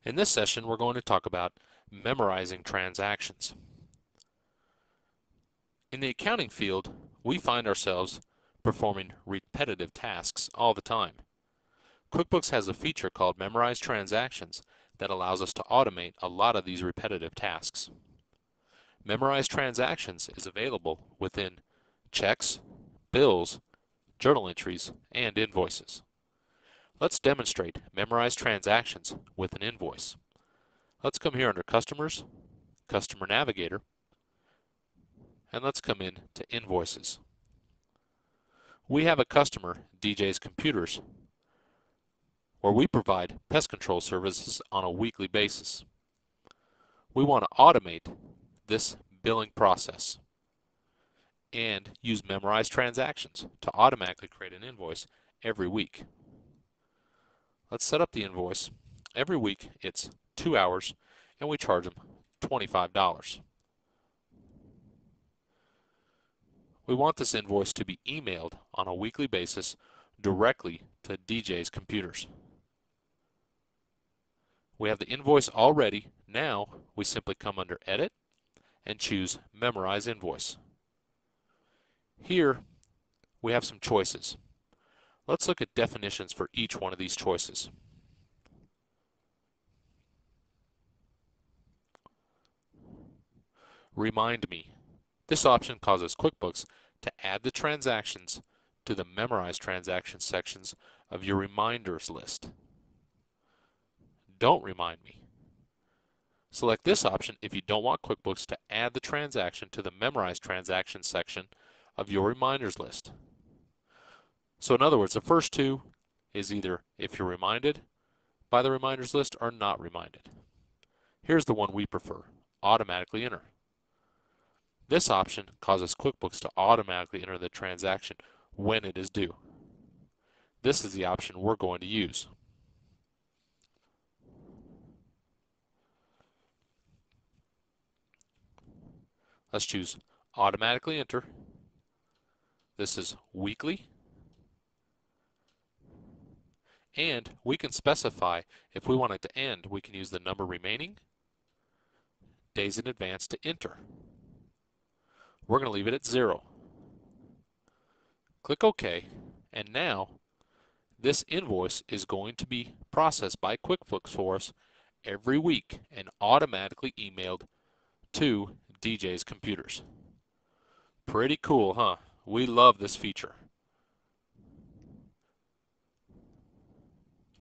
In this session, we're going to talk about memorizing transactions. In the accounting field, we find ourselves performing repetitive tasks all the time. QuickBooks has a feature called Memorize Transactions that allows us to automate a lot of these repetitive tasks. Memorize Transactions is available within checks, bills, journal entries, and invoices. Let's demonstrate Memorize Transactions with an invoice. Let's come here under Customers, Customer Navigator, and let's come in to Invoices. We have a customer, DJ's Computers, where we provide pest control services on a weekly basis. We want to automate this billing process and use Memorize Transactions to automatically create an invoice every week. Let's set up the invoice. Every week it's 2 hours and we charge them $25. We want this invoice to be emailed on a weekly basis directly to DJ's Computers. We have the invoice all ready. Now we simply come under Edit and choose Memorize Invoice. Here we have some choices. Let's look at definitions for each one of these choices. Remind me. This option causes QuickBooks to add the transactions to the Memorize Transactions sections of your reminders list. Don't remind me. Select this option if you don't want QuickBooks to add the transaction to the Memorize Transactions section of your reminders list. So in other words, the first two is either if you're reminded by the reminders list or not reminded. Here's the one we prefer, automatically enter. This option causes QuickBooks to automatically enter the transaction when it is due. This is the option we're going to use. Let's choose automatically enter. This is weekly. And we can specify if we want it to end, we can use the number remaining, days in advance to enter. We're going to leave it at 0. Click OK, and now this invoice is going to be processed by QuickBooks for us every week and automatically emailed to DJ's Computers. Pretty cool, huh? We love this feature.